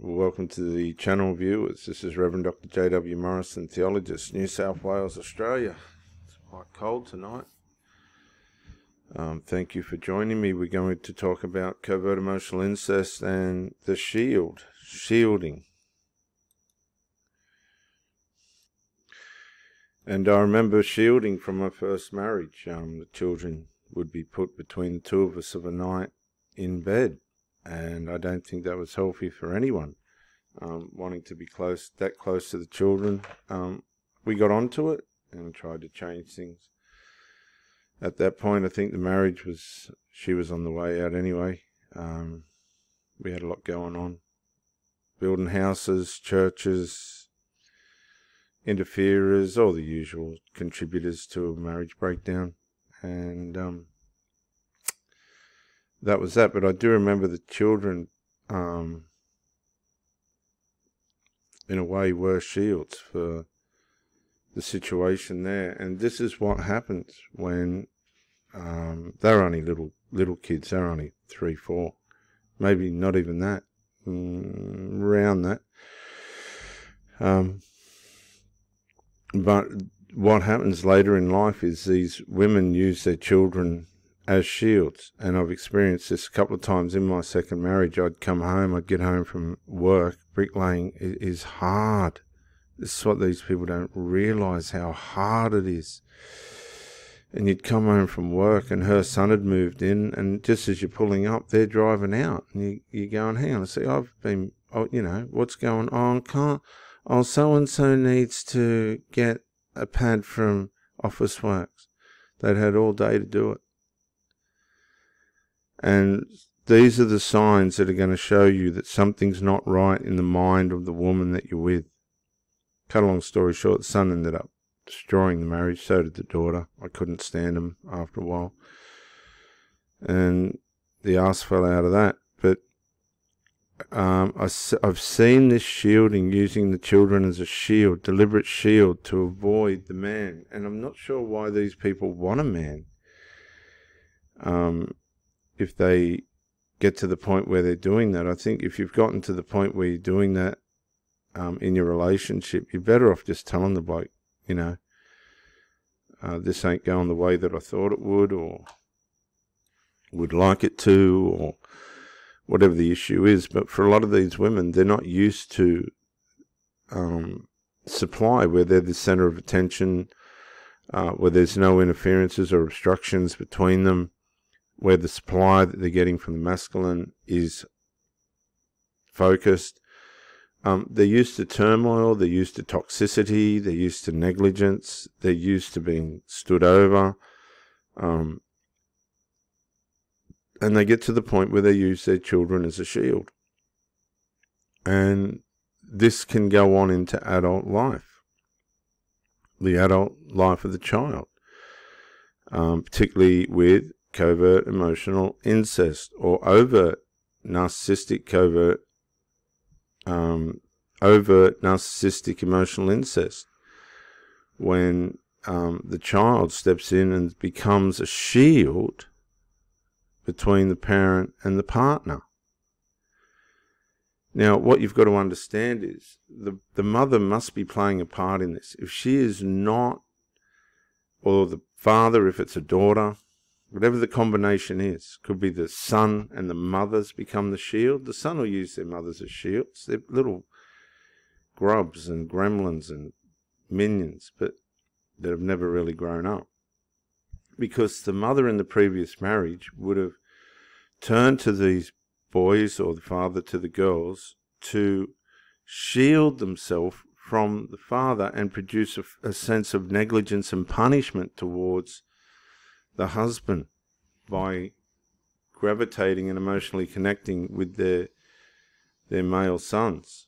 Welcome to the channel, viewers. This is Rev Dr. J.W. Morrison, theologist, New South Wales, Australia. It's quite cold tonight. Thank you for joining me. We're going to talk about covert emotional incest and the shielding. And I remember shielding from my first marriage. The children would be put between the two of us of a night in bed. And I don't think that was healthy for anyone, wanting to be that close to the children. We got onto it and tried to change things. At that point, I think the marriage she was on the way out anyway. We had a lot going on. Building houses, churches, interferers, all the usual contributors to a marriage breakdown. And that was that. But I do remember the children, in a way, were shields for the situation there. And this is what happens when they're only little kids. They're only 3, 4, maybe not even that, around that. But what happens later in life is these women use their children as shields. And I've experienced this a couple of times in my second marriage. I'd get home from work. Bricklaying is hard. This is what these people don't realise, how hard it is. And you'd come home from work and her son had moved in, and just as you're pulling up, they're driving out. And you're going, hang on, see, what's going on? So-and-so needs to get a pad from Officeworks. They'd had all day to do it. And these are the signs that are going to show you that something's not right in the mind of the woman that you're with. Cut a long story short, the son ended up destroying the marriage, so did the daughter. I couldn't stand him after a while. And the arse fell out of that. But I've seen this shielding, using the children as a shield, deliberate shield to avoid the man. And I'm not sure why these people want a man. If they get to the point where they're doing that. I think if you've gotten to the point where you're doing that in your relationship, you're better off just telling the bloke, this ain't going the way that I thought it would, or would like it to, or whatever the issue is. But for a lot of these women, they're not used to supply, where they're the center of attention, where there's no interferences or obstructions between them, where the supply that they're getting from the masculine is focused. They're used to turmoil, they're used to toxicity, they're used to negligence, they're used to being stood over. And they get to the point where they use their children as a shield. And this can go on into adult life, the adult life of the child, particularly with covert emotional incest, or overt narcissistic overt narcissistic emotional incest, when the child steps in and becomes a shield between the parent and the partner. Now, what you've got to understand is the mother must be playing a part in this. If she is not, or the father, if it's a daughter, whatever the combination is, could be the son and the mothers become the shield. The son will use their mothers as shields. They're little grubs and gremlins and minions, but that have never really grown up. Because the mother in the previous marriage would have turned to these boys, or the father to the girls, to shield themselves from the father and produce a sense of negligence and punishment towards the husband by gravitating and emotionally connecting with their male sons.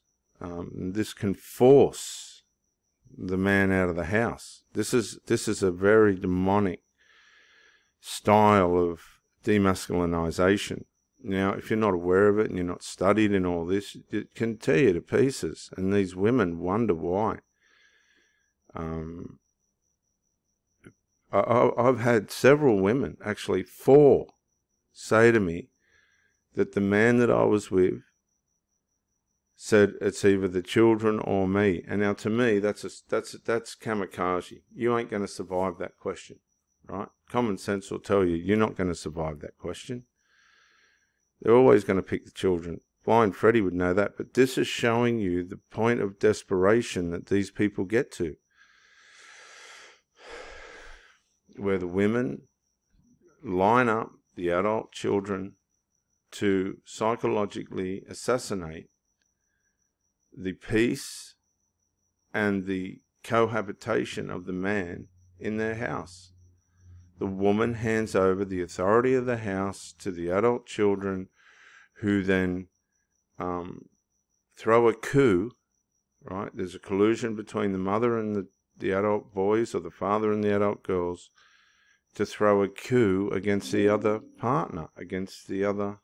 This can force the man out of the house. This is a very demonic style of demasculinization. Now, if you're not aware of it and you're not studied in all this, it can tear you to pieces. And these women wonder why. I've had several women, actually 4, say to me that the man that I was with said it's either the children or me. And now to me, that's kamikaze. You ain't going to survive that question, right? Common sense will tell you you're not going to survive that question. They're always going to pick the children. Blind Freddy would know that, but this is showing you the point of desperation that these people get to, where the women line up the adult children to psychologically assassinate the peace and the cohabitation of the man in their house. The woman hands over the authority of the house to the adult children, who then throw a coup, right? There's a collusion between the mother and the adult boys, or the father and the adult girls, to throw a coup against the other partner, against the other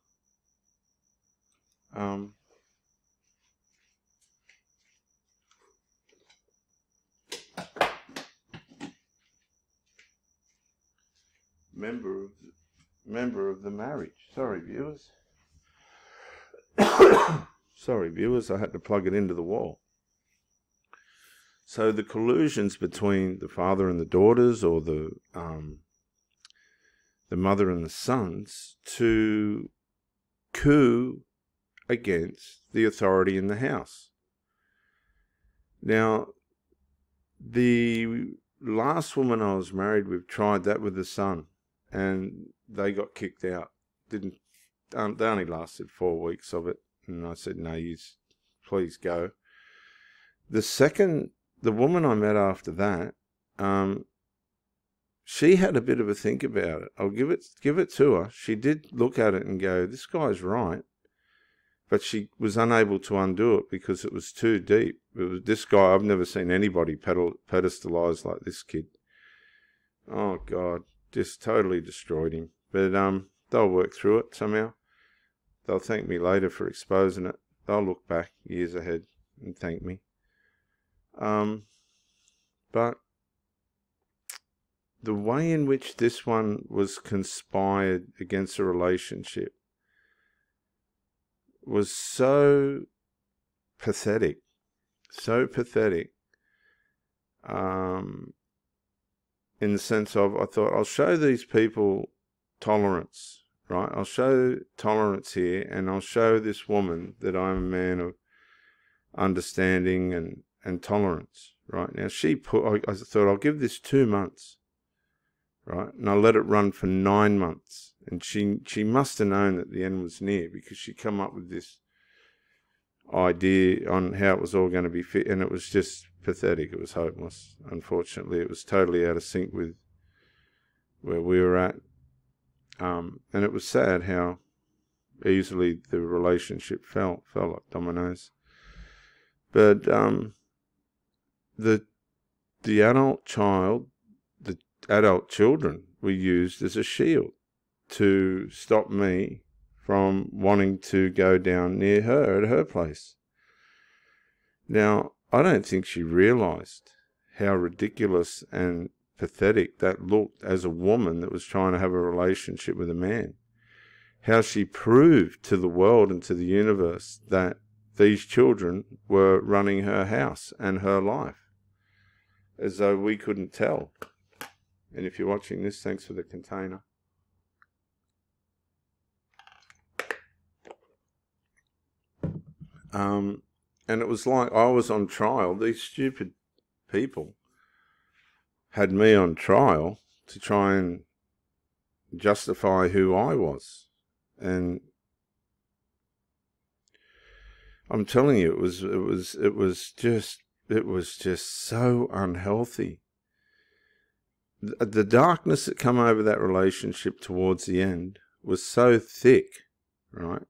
member of the marriage. Sorry, viewers. Sorry, viewers, I had to plug it into the wall. So the collusions between the father and the daughters, or the mother and the sons, to coup against the authority in the house. Now, the last woman I was married with tried that with the son, and they got kicked out. They only lasted 4 weeks of it, and I said, no, please go. The woman I met after that, she had a bit of a think about it. I'll give it to her. She did look at it and go, this guy's right. But she was unable to undo it because it was too deep. It was this guy. I've never seen anybody pedestalized like this kid. Oh, God. Just totally destroyed him. But they'll work through it somehow. They'll thank me later for exposing it. They'll look back years ahead and thank me. But the way in which this one was conspired against a relationship was so pathetic, in the sense of, I thought, I'll show these people tolerance, right? I'll show tolerance here, and I'll show this woman that I'm a man of understanding and tolerance, right? Now, I thought, I'll give this 2 months, right? And I'll let it run for 9 months. And she must have known that the end was near, because she come up with this idea on how it was all going to be fit, and it was just pathetic. It was hopeless. Unfortunately, it was totally out of sync with where we were at. And it was sad how easily the relationship fell like dominoes. But the adult children were used as a shield to stop me from wanting to go down near her at her place. Now, I don't think she realized how ridiculous and pathetic that looked as a woman that was trying to have a relationship with a man. How she proved to the world and to the universe that these children were running her house and her life, as though we couldn't tell. And if you're watching this, thanks for the container. And it was like I was on trial. These stupid people had me on trial to try and justify who I was. And I'm telling you, it was just so unhealthy. The darkness that come over that relationship towards the end was so thick, right?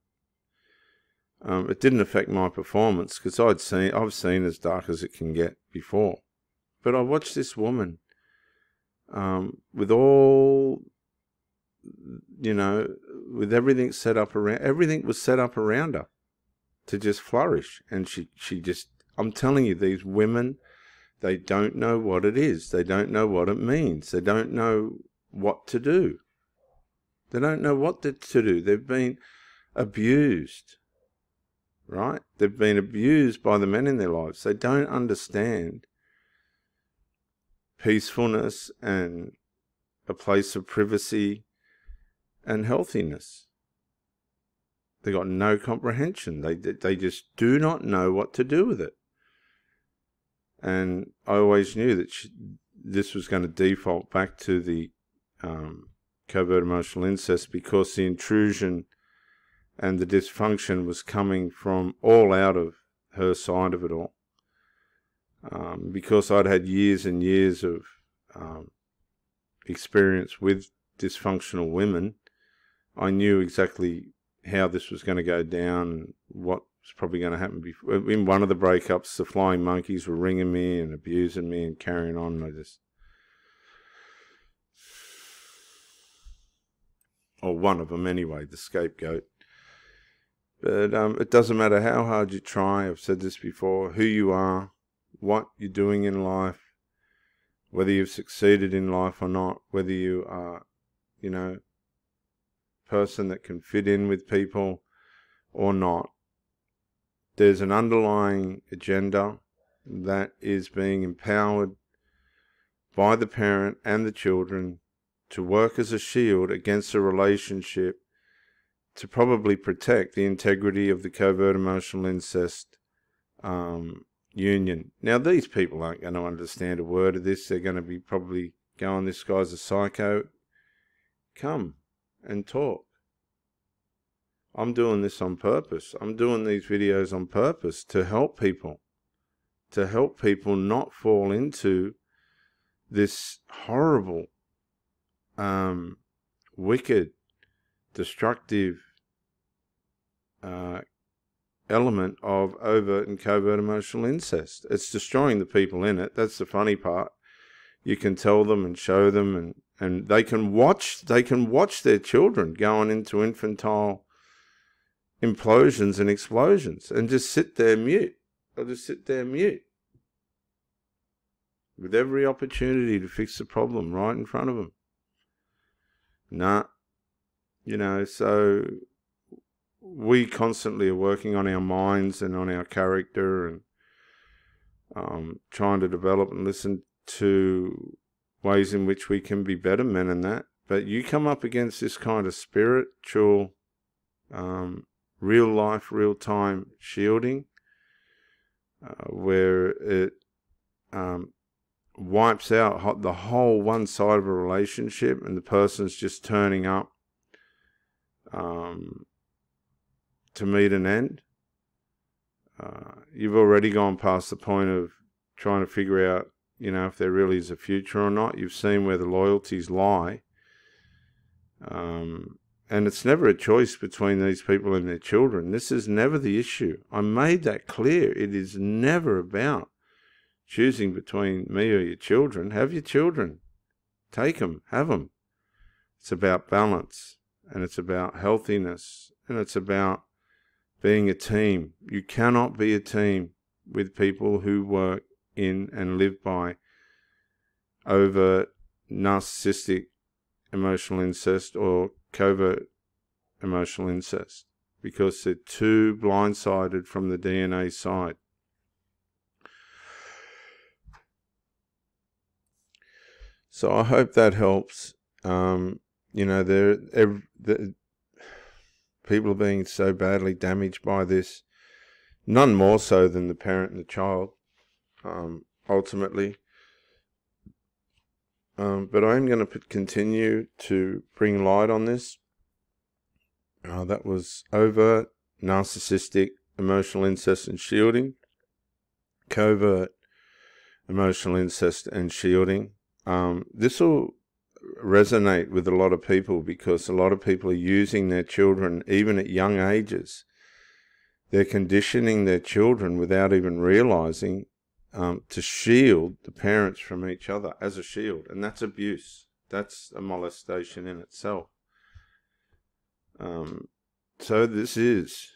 It didn't affect my performance, because I've seen as dark as it can get before. But I watched this woman, with all, with everything set up around, everything was set up around her to just flourish. And she just, I'm telling you, these women, they don't know what it is. They don't know what it means. They don't know what to do. They don't know what to do. They've been abused. right? They've been abused by the men in their lives. They don't understand peacefulness and a place of privacy and healthiness. They got no comprehension. They just do not know what to do with it. And I always knew that this was going to default back to the covert emotional incest, because the intrusion and the dysfunction was coming from all out of her side of it all. Because I'd had years and years of experience with dysfunctional women, I knew exactly how this was going to go down and what was probably going to happen. Before. In one of the breakups, the flying monkeys were ringing me and abusing me and carrying on. And or one of them anyway, the scapegoat. But it doesn't matter how hard you try. I've said this before. Who you are, what you're doing in life, whether you've succeeded in life or not, whether you are, person that can fit in with people or not, there's an underlying agenda that is being empowered by the parent and the children to work as a shield against a relationship, to probably protect the integrity of the covert emotional incest union. Now, these people aren't going to understand a word of this. They're going to be probably going, this guy's a psycho. Come and talk. I'm doing this on purpose. I'm doing these videos on purpose to help people not fall into this horrible, wicked, destructive element of overt and covert emotional incest. It's destroying the people in it. That's the funny part. You can tell them and show them, and they can watch their children going into infantile implosions and explosions and just sit there mute. They'll just sit there mute with every opportunity to fix the problem right in front of them. Nah. So we constantly are working on our minds and on our character, and trying to develop and listen to ways in which we can be better men in that. But you come up against this kind of spiritual, real life, real time shielding, where it wipes out the whole one side of a relationship, and the person's just turning up to meet an end. You've already gone past the point of trying to figure out, if there really is a future or not. You've seen where the loyalties lie. And it's never a choice between these people and their children. This is never the issue. I made that clear. It is never about choosing between me or your children. Have your children. Take them. Have them. It's about balance, and it's about healthiness, and it's about being a team. You cannot be a team with people who work in and live by overt narcissistic emotional incest or covert emotional incest, because they're too blindsided from the DNA side. So I hope that helps. People are being so badly damaged by this, none more so than the parent and the child, ultimately. But I'm going to continue to bring light on this. That was overt, narcissistic, emotional incest and shielding, covert, emotional incest and shielding. This will resonate with a lot of people, because a lot of people are using their children, even at young ages. They're conditioning their children without even realizing, to shield the parents from each other as a shield. And that's abuse. That's a molestation in itself. So this is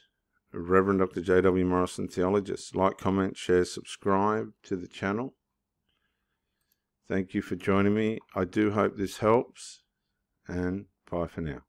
Rev Dr. J.W. Morrison, theologist. Like, comment, share, subscribe to the channel. Thank you for joining me. I do hope this helps, and bye for now.